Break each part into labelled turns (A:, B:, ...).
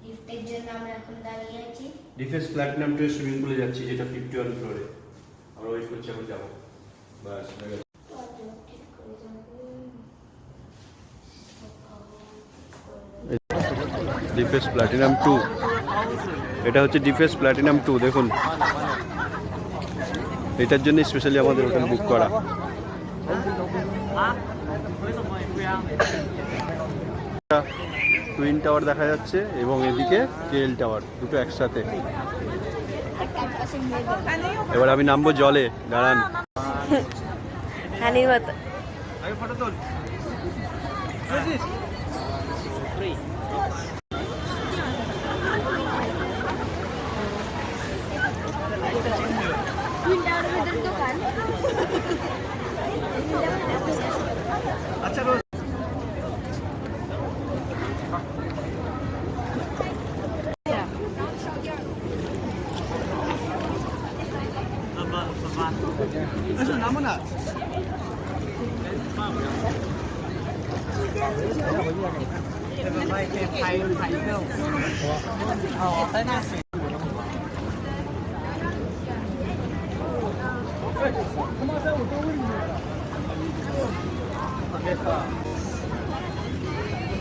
A: লিফটের জন্য আমরা এখন দাঁড়িয়ে আছি।
B: ডিফেন্স প্ল্যাটিনাম 2 সুইমিং পুলে যাচ্ছি, এটা 51 ফ্লোরে। আমরা ওয়েট করছি, এখন যাবো। বাস ডিফেন্স প্ল্যাটিনাম 2, এটা হচ্ছে ডিফেন্স প্ল্যাটিনাম 2। দেখুন, এটার জন্য স্পেশালি আমাদের হোটেল বুক করা। টুইন টাওয়ার দেখা যাচ্ছে এবং এদিকে কেএল টাওয়ার, দুটো একসাথে। এবার আমি নামবো জলে, দাঁড়ান। ফটো তোল। আচ্ছা রোজ নামো না।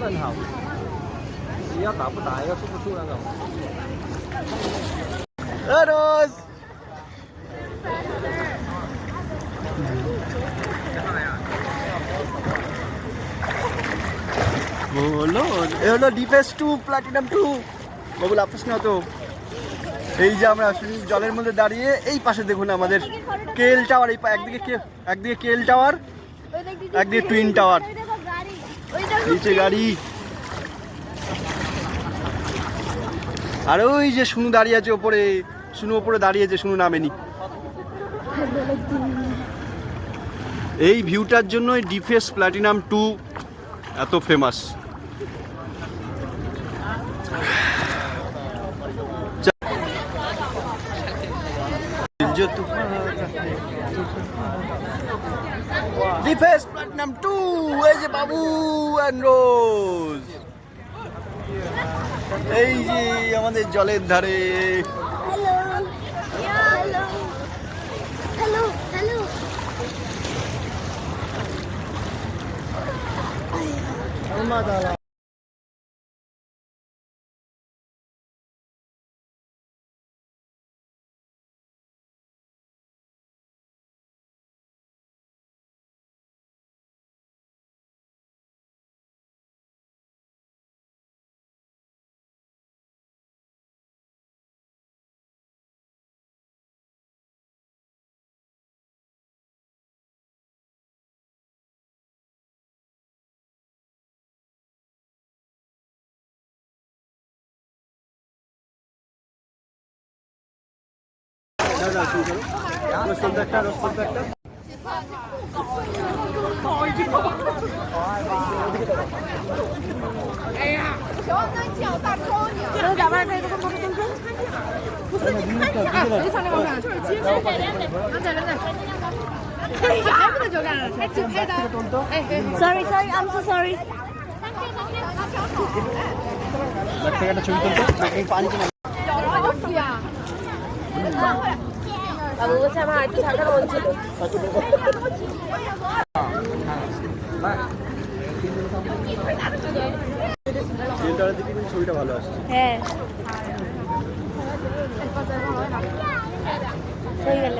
B: 很好，只要打不打，要出不出那种。Terus. বলো, এ হলো ডিফেন্স 2 প্ল্যাটিনাম 2। বগুল আপস না তো। এই যে আমরা জলের মধ্যে দাঁড়িয়ে, এই পাশে দেখুন আমাদের কেএল টাওয়ার। এই একদিকে কেএল টাওয়ার, একদিকে টুইন টাওয়ার। নিচে গাড়ি, আর ওই যে শুনু দাঁড়িয়ে আছে ওপরে। শুনু ওপরে দাঁড়িয়েছে, শুনু নামেনি। এই ভিউটার জন্যই ডিফেন্স প্ল্যাটিনাম 2 এত ফেমাস। ডিফেন্স প্ল্যাটিনাম 2, এই যে বাবু অ্যান্ড রোজ, এই যে আমাদের জলের ধারে।
A: Hello hello hello.
C: Sorry, I'm so sorry. বাবু বলছে আমার একটু থাকার মন ছিল।
B: ছবিটা ভালো আসছে।
C: হ্যাঁ, হয়ে গেল।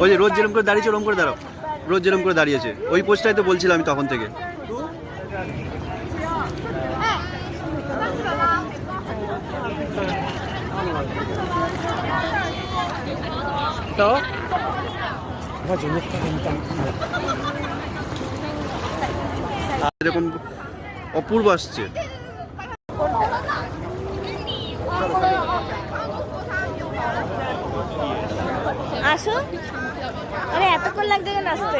B: ওই যে রোজ যেরকম করে দাঁড়িয়েছে ওরকম করে দাঁড়াও। রোজ যেরকম করে দাঁড়িয়েছে ওই পোস্টটাই তো বলছিলাম আমি তখন থেকে। তো এরকম অপূর্ব আসছে।
C: আসো, আরে এতক্ষণ লাগবে কেন আসতে?